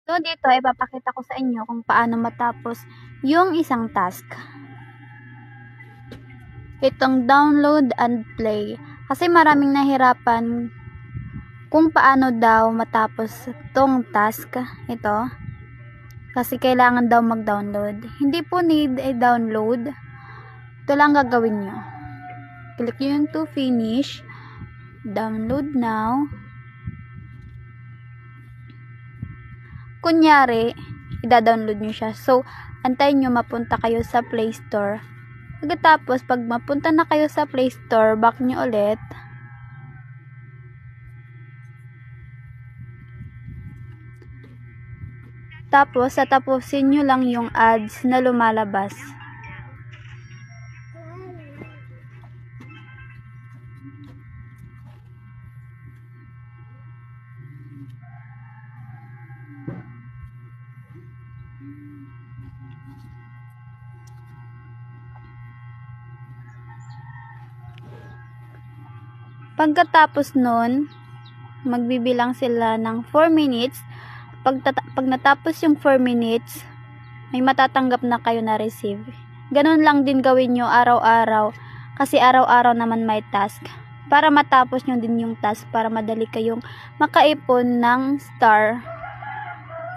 So, dito ipapakita ko sa inyo kung paano matapos yung isang task. Itong download and play. Kasi maraming nahirapan kung paano daw matapos itong task. Ito. Kasi kailangan daw mag-download. Hindi po need i-download. Ito lang gagawin nyo. Click nyo yung to finish. Download now. Kunyari, i-download nyo siya. So, antayin nyo mapunta kayo sa Play Store. Pagkatapos, pag mapunta na kayo sa Play Store, back nyo ulit. Tapos, tatapusin nyo lang yung ads na lumalabas. Pagkatapos nun, magbibilang sila ng 4 minutes. Pag natapos yung 4 minutes, may matatanggap na kayo na receive. Ganun lang din gawin nyo araw-araw, kasi araw-araw naman may task. Para matapos nyo din yung task, para madali kayong makaipon ng star